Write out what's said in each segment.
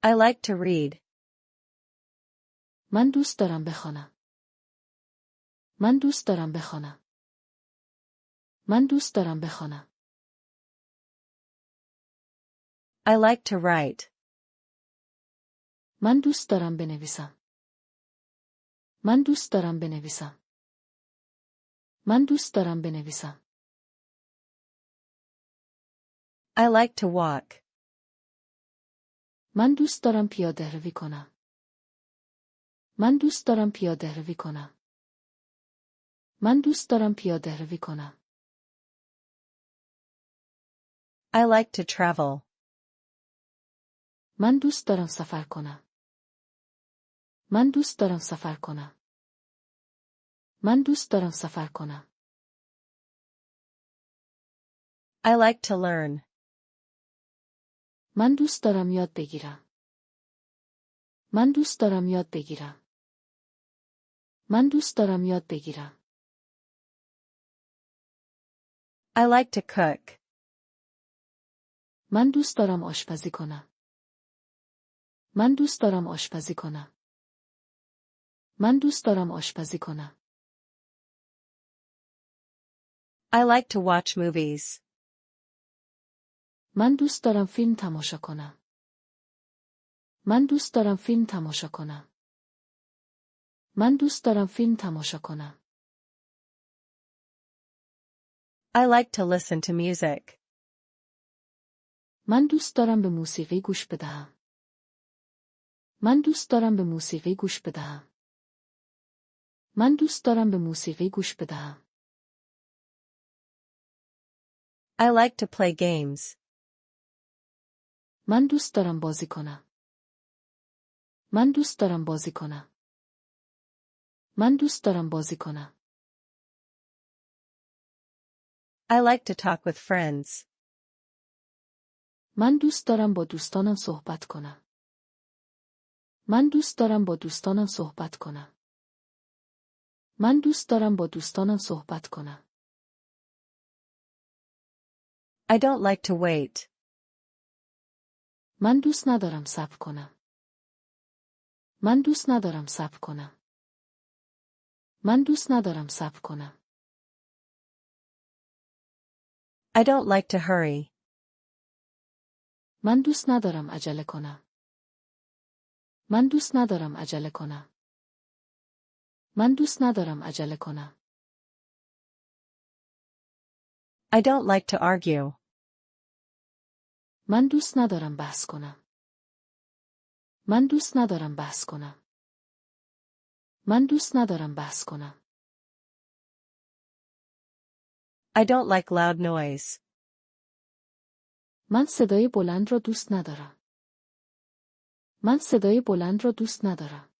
I like to read. من دوست دارم بخوانم. من دوست دارم بخوانم. من دوست دارم بخوانم. I like to write. من دوست دارم بنویسم. من دوست دارم بنویسم. من دوست دارم بنویسم. I like to walk. من دوست دارم پیاده روی کنم. من دوست دارم پیاده روی کنم. من دوست دارم پیاده روی کنم. I like to travel. من دوست دارم سفر کنم. من دوست دارم سفر کنم. من دوست دارم سفر کنم. I like to learn. من دوست دارم یاد بگیرم. من دوست دارم یاد بگیرم. من دوست دارم یاد بگیرم. I like to cook. من دوست دارم آشپزی کنم. من دوست دارم آشپزی کنم. من دوست دارم آشپزی کنم. I like to watch movies. من دوست دارم فیلم تماشا کنم. من دوست دارم فیلم تماشا کنم. من دوست دارم فیلم تماشا کنم. I like to listen to music. من دوست دارم به موسیقی گوش بدهم. من دوست دارم به موسیقی گوش بدهم. من دوست دارم به موسیقی گوش بدهم. I like to play games. من دوست دارم بازی کنم. من دوست دارم بازی کنم. من دوست دارم بازی کنم. I like to talk with friends. من دوست دارم با دوستانم صحبت کنم. من دوست دارم با دوستانم صحبت کنم. من دوست دارم با دوستانم صحبت کنم. I don't like to wait. من دوست ندارم صبر کنم. من دوست ندارم صبر کنم. من دوست ندارم صبر کنم. I don't like to hurry. من دوست ندارم عجله کنم. من دوست ندارم عجله کنم. من دوست ندارم عجله کنم. I don't like to argue. من دوست ندارم بحث کنم. من دوست ندارم بحث کنم. من دوست ندارم بحث کنم. I don't like loud noise. من صدای بلند را دوست ندارم. من صدای بلند را دوست ندارم.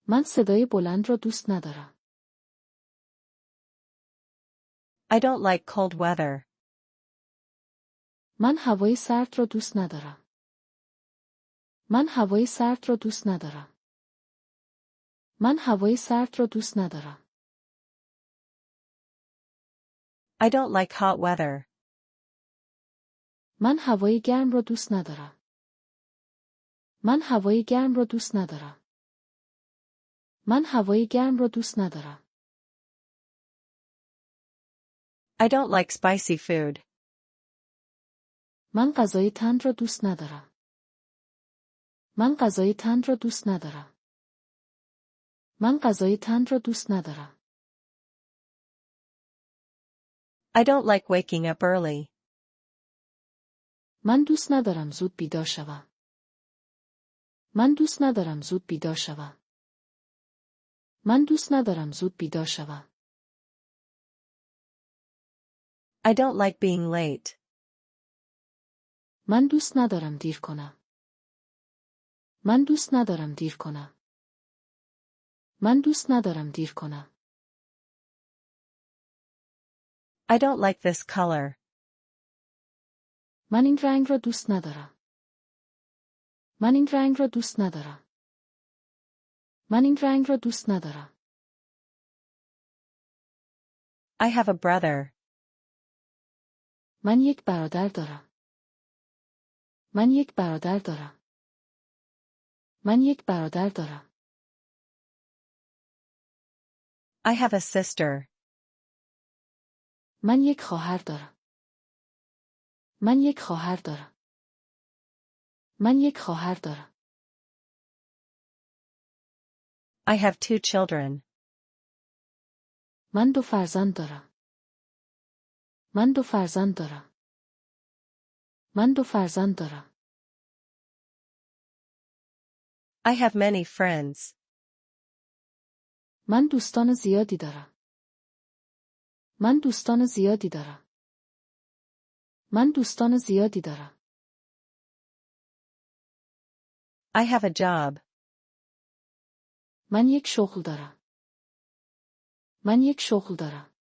من صدای بلند را دوست ندارم. I don't like cold weather. من هوای سرد را دوست ندارم. من هوای سرد را دوست ندارم. من هوای سرد را دوست ندارم. I don't like hot weather. من هوای گرم را دوست ندارم. من هوای گرم را دوست ندارم. من هوای گرم را دوست ندارم. I don't like spicy food. من غذای تند را دوست ندارم. من غذای تند را دوست ندارم. من غذای تند را دوست ندارم. I don't like waking up early. من دوست ندارم زود بیدار شوم. من دوست ندارم زود بیدار شوم. من دوست ندارم زود بیدار شوم. I don't like being late. من دوست ندارم دیر کنم. من دوست ندارم دیر کنم. من دوست ندارم دیر کنم. I don't like this color. من این رنگ را دوست ندارم. من این رنگ را دوست ندارم. من این رنگ را دوست ندارم. I have a brother. من یک برادر دارم. من یک برادر دارم. من یک برادر دارم. I have a sister. من یک خواهر دارم. من یک خواهر دارم. من یک خواهر دارم. I have 2 children. من 2 فرزند دارم. من 2 فرزند دارم. من 2 فرزند دارم. I have many friends. من دوستان زیادی دارم. من دوستان زیادی دارم. من دوستان زیادی دارم. I have a job. من یک شغل دارم. من یک شغل دارم.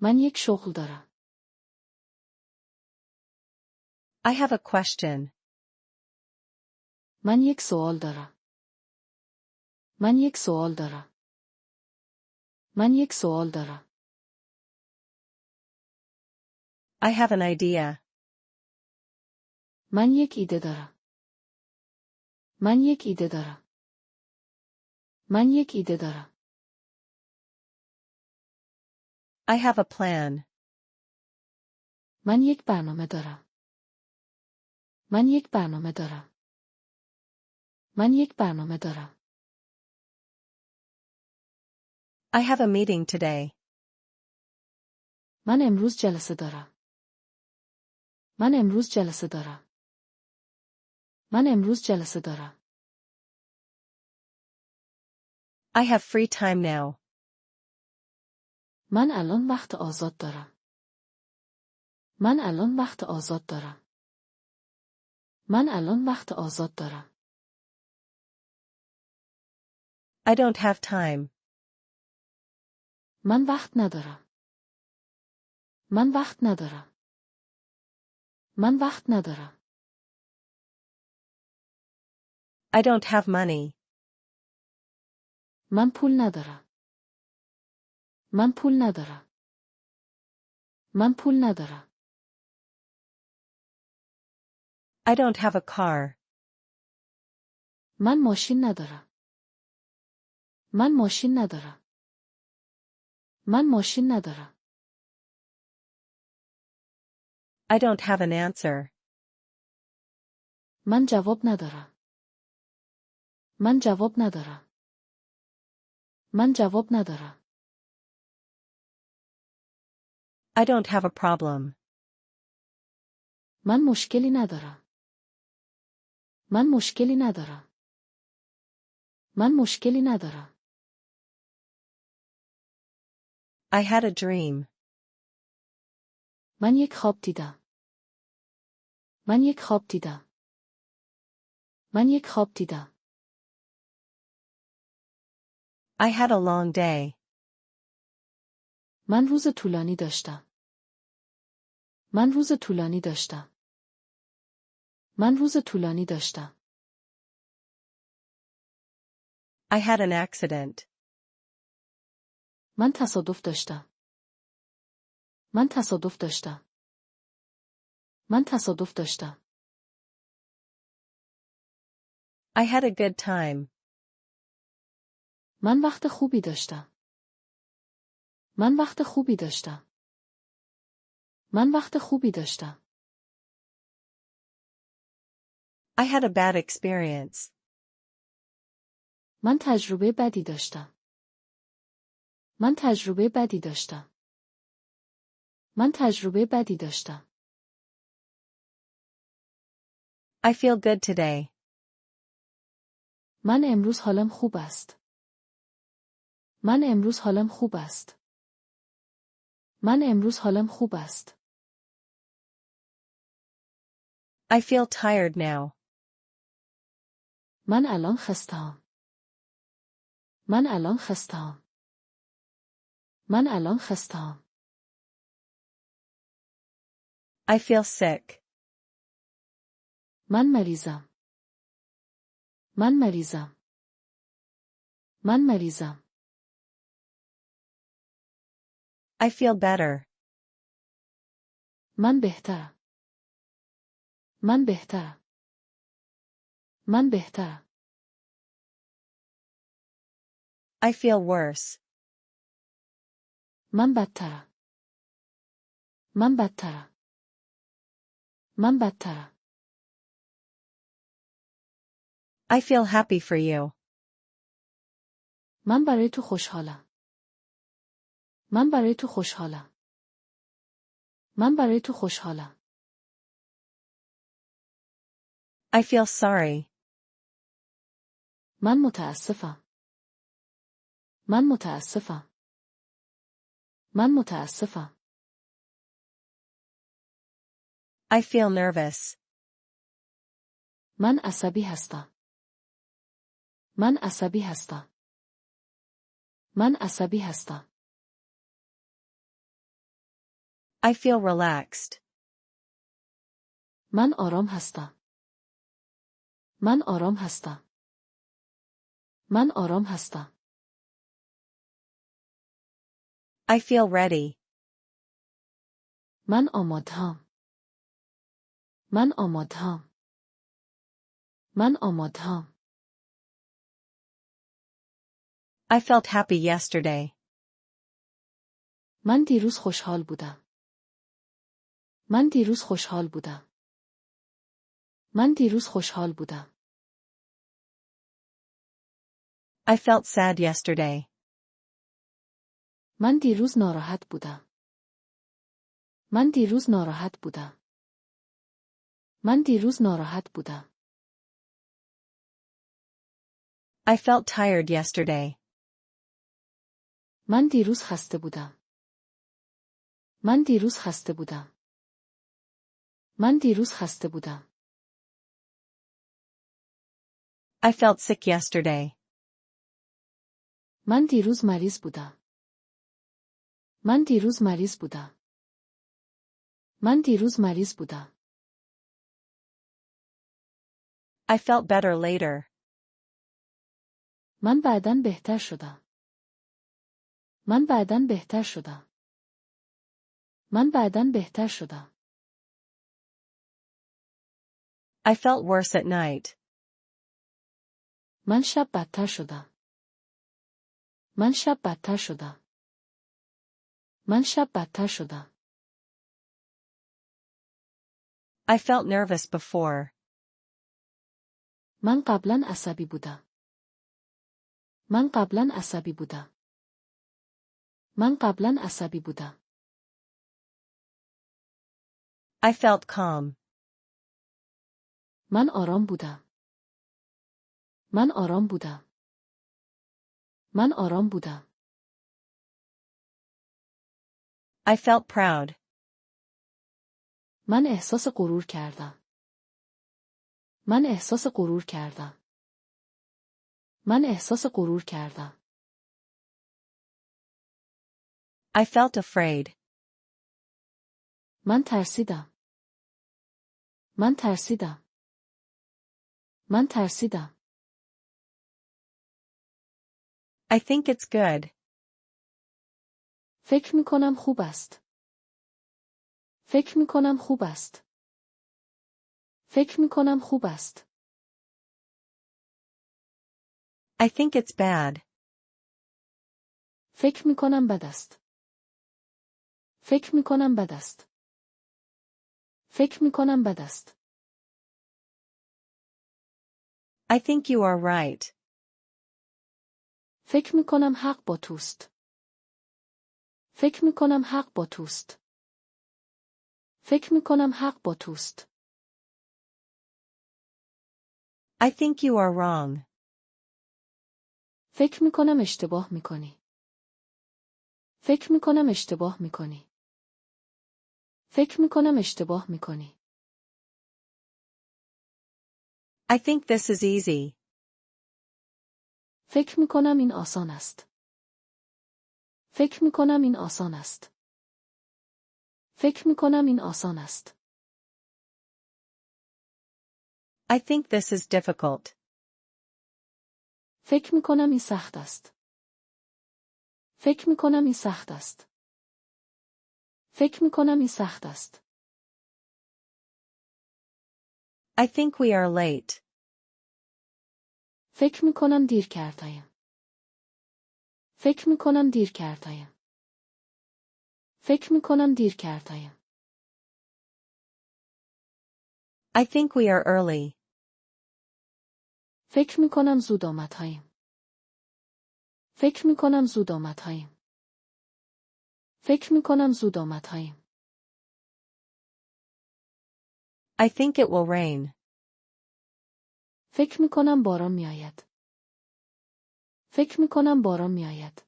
من یک شغل دارم. I have a question. من یک سوال دارم. من یک سوال دارم. من یک سوال دارم. I have an idea. من یک ایده دارم. من یک ایده دارم. من یک ایده دارم. I have a plan. من یک برنامه دارم. من یک برنامه دارم. من یک برنامه دارم. I have a meeting today. من امروز جلسه دارم. من امروز جلسه دارم. من امروز جلسه دارم. I have free time now. من الان وقت آزاد دارم. من الان وقت آزاد دارم. من الان وقت آزاد دارم. I don't have time. من وقت ندارم. من وقت ندارم. من وقت ندارم. I don't have money. من پول ندارم. من پول ندارم. من پول ندارم. I don't have a car. من ماشین ندارم. من ماشین ندارم. من ماشین ندارم. I don't have an answer. من جواب ندارم. من جواب ندارم. من جواب ندارم. I don't have a problem. من مشکلی ندارم. من مشکلی ندارم. من مشکلی ندارم. I had a dream. من یک خواب دیدم. من یک خواب دیدم. من یک خواب دیدم. I had a long day. من روز طولانی داشتم. من روز طولانی داشتم. من روز طولانی داشتم. I had an accident. من تصادف داشتم. من تصادف داشتم. من تصادف داشتم. I had a good time. من وقت خوبی داشتم. من وقت خوبی داشتم. من وقت خوبی داشتم. I had a bad experience. من تجربه بدی داشتم. من تجربه بدی داشتم. من تجربه بدی داشتم. I feel good today. من امروز حالم خوب است. من امروز حالم خوب است. من امروز حالم خوب است. I feel tired now. من الان خسته‌ام. من الان خسته‌ام. من الان خسته‌ام. I feel sick. من مریضم. من مریضم. من مریضم. I feel better. من بهترم. من بهترم. من بهترم. I feel worse. من بدترم. من بدترم. من بدترم. I feel happy for you. من برای تو خوشحالم. من برای تو خوشحالم. من برای تو خوشحالم. I feel sorry. من متاسفم. من متاسفم. من متاسفم. I feel nervous. من عصبی هستم. من عصبی هستم. من عصبی هستم. I feel relaxed. من آرام هستم. من آرام هستم. من آرام هستم. I feel ready. من آمادهام. من آمادهام. من آمادهام. I felt happy yesterday. من دیروز خوشحال بودم. من دیروز خوشحال بودم. من دیروز خوشحال بودم. I felt sad yesterday. من دیروز ناراحت بودم. من دیروز ناراحت بودم. من دیروز ناراحت بودم. I felt tired yesterday. من دیروز خسته بودم. من دیروز خسته بودم. من دیروز خسته بودم. I felt sick yesterday. من دیروز مریض بودم. من دیروز مریض بودم. من دیروز مریض بودم. I felt better later. من بعداً بهتر شدم. من بعداً بهتر شدم. من بعداً بهتر شدم. I felt worse at night. من شب بدتر شدم. من شب بدتر شدم. من شب بدتر شدم. I felt nervous before. من قبلاً عصبی بودم. من قبلاً عصبی بودم. من قبلاً عصبی بودم. I felt calm. من آرام بودم. من آرام بودم. من آرام بودم. I felt proud. من احساس غرور کردم. من احساس غرور کردم. من احساس غرور کردم. I felt afraid. من ترسیدم. من ترسیدم. من ترسیدم. I think it's good. فکر می کنم خوب است. فکر می کنم خوب است. فکر می کنم خوب است. I think it's bad. فکر می کنم بد است. فکر می کنم بد است. فکر می کنم بد است. I think you are right. فکر می کنم حق با توست. فکر می کنم حق با توست. فکر می کنم حق با توست. I think you are wrong. فکر می کنم اشتباه می کنی. فکر می کنم اشتباه می کنی. فکر می کنم اشتباه می کنی. I think this is easy. فکر می کنم این آسان است. فکر می کنم این آسان است. فکر می کنم این آسان است. I think this is difficult. فکر می کنم این سخت است. فکر می کنم این سخت است. فکر می کنم این سخت است. I think we are late. فکر می کنم دیر کردم. فکر می کنم دیر کردم. فکر می کنم دیر کردم. I think we are early. فکر می کنم زود آمدیم. فکر می کنم زود آمدیم. فکر می کنم زود آمدیم. I think it will rain. فکر می کنم باران می آید. فکر می کنم باران می آید.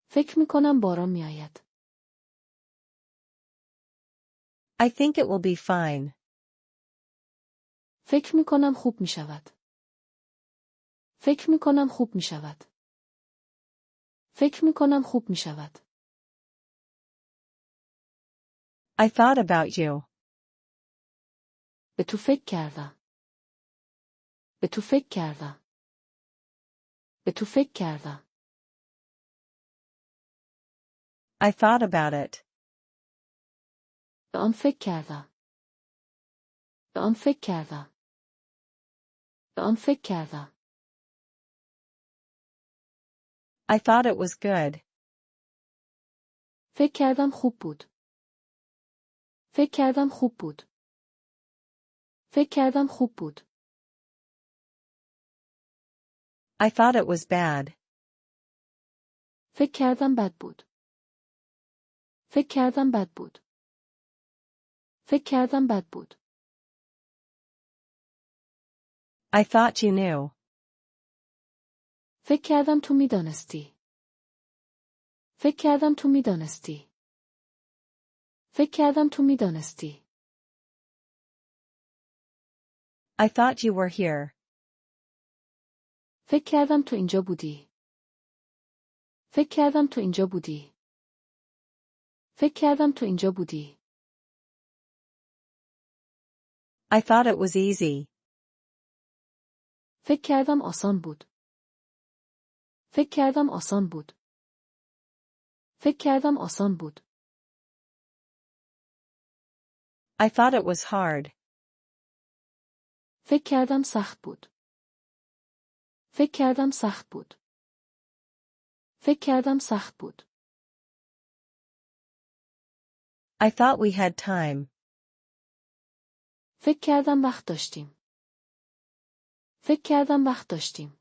فکر می کنم باران می آید. I think it will be fine. فکر می کنم خوب می شود. فکر می کنم خوب می شود. فکر می کنم خوب می شود. I thought about you. به تو فکر کردم. به تو فکر کردم. به تو فکر کردم. I thought about it. به آن فکر کردم. به آن فکر کردم. به آن فکر کردم. I thought it was good. فکر کردم خوب بود. فکر کردم خوب بود. فکر کردم خوب بود. I thought it was bad. فکر کردم بد بود. فکر کردم بد بود. فکر کردم بد بود. I thought you knew. فکر کردم تو میدانستی. فکر کردم تو میدانستی. فکر کردم تو میدانستی. I thought you were here. فکر کردم تو اینجا بودی. فکر کردم تو اینجا بودی. فکر کردم تو اینجا بودی. I thought it was easy. فکر کردم آسان بود. فکر کردم آسان بود. فکر کردم آسان بود. I thought it was hard. فکر کردم سخت بود. فکر کردم سخت بود. فکر کردم سخت بود. I thought we had time. فکر کردم وقت داشتیم. فکر کردم وقت داشتیم.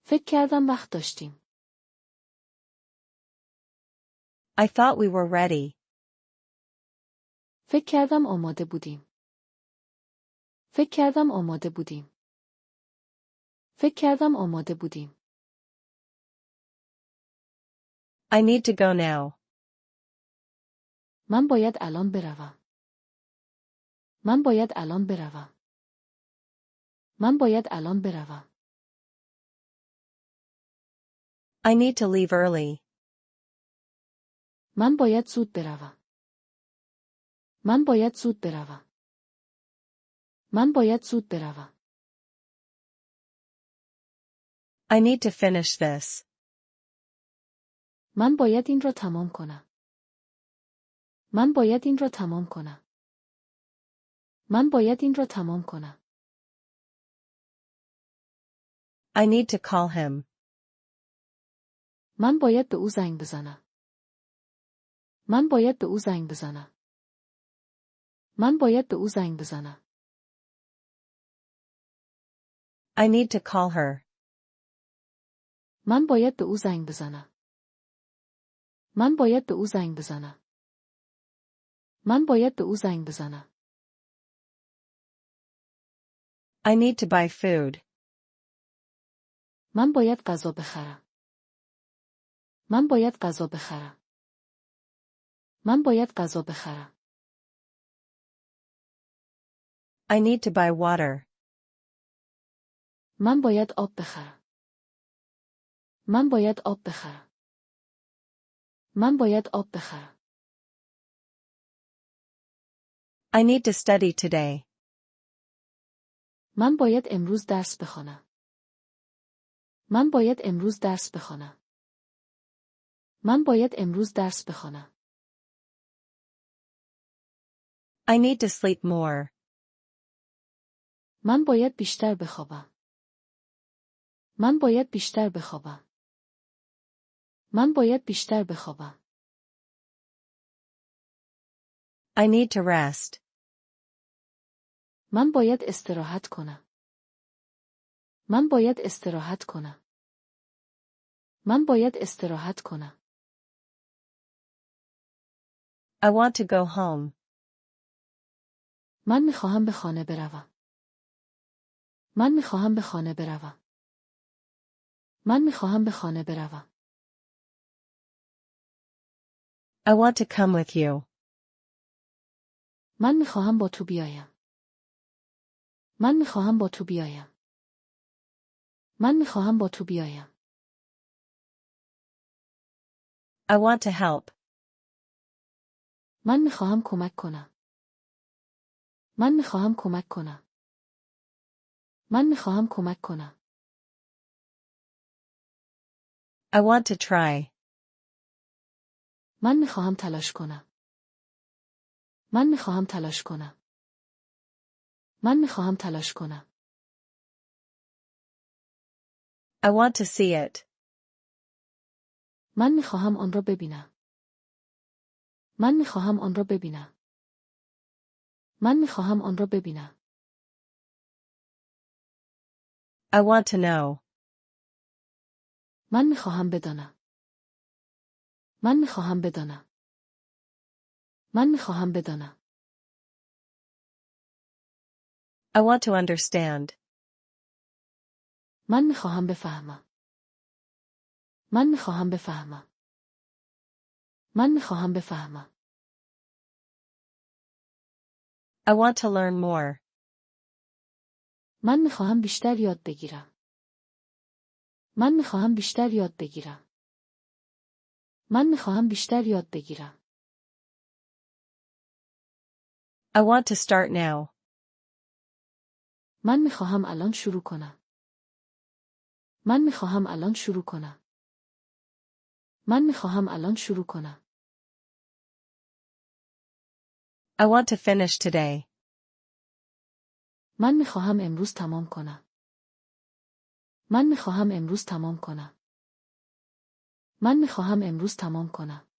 فکر کردم وقت داشتیم. I thought we were ready. فکر کردم آماده بودیم. فکر کردم آماده بودیم. فکر کردم آماده بودیم. I need to go now. من باید الان بروم. من باید الان بروم. من باید الان بروم. I need to leave early. من باید زود بروم. من باید زود بروم. من باید زود بروم. I need to finish this. من باید این را تمام کنم. من باید این را تمام کنم. من باید این را تمام کنم. I need to call him. من باید به او زنگ بزنم. من باید به او زنگ بزنم. من باید به او زنگ بزنم. I need to call her. من باید به او زنگ بزنم. من باید به او زنگ بزنم. من باید به او زنگ بزنم. I need to buy food. من باید غذا بخرم. من باید غذا بخرم. من باید غذا بخرم. I need to buy water. من باید آب بخرم. من باید آب بخرم. من باید آب بخرم. I need to study today. من باید امروز درس بخوانم. من باید امروز درس بخوانم. من باید امروز درس بخوانم. I need to sleep more. من باید بیشتر بخوابم. من باید بیشتر بخوابم. من باید بیشتر بخوابم. I need to rest. من باید استراحت کنم. من باید استراحت کنم. من باید استراحت کنم. I want to go home. من میخواهم به خانه بروم. من میخواهم به خانه بروم. من میخواهم به خانه بروم. I want to come with you. من میخواهم با تو بیایم. من میخواهم با تو بیایم. من میخواهم با تو بیایم. I want to help. من میخواهم کمک کنم. من میخواهم کمک کنم. من میخواهم کمک کنم. I want to try. من میخواهم تلاش کنم. من میخواهم تلاش کنم. من میخواهم تلاش کنم. I want to see it. من میخواهم آن را ببینم. من میخواهم آن را ببینم. من میخواهم آن را ببینم. I want to know. من میخواهم بدانم. من میخواهم بدانم. من میخواهم بدانم. I want to understand. من میخواهم بفهمم. من میخواهم بفهمم. من میخواهم بفهمم. I want to learn more. من میخواهم بیشتر یاد بگیرم. من میخواهم بیشتر یاد بگیرم. من میخواهم بیشتر یاد بگیرم. I want to start now. من میخواهم الان شروع کنم. من میخواهم الان شروع کنم. من میخواهم الان شروع کنم. I want to finish today. من میخواهم امروز تمام کنم. من میخواهم امروز تمام کنم. من میخواهم امروز تمام کنم.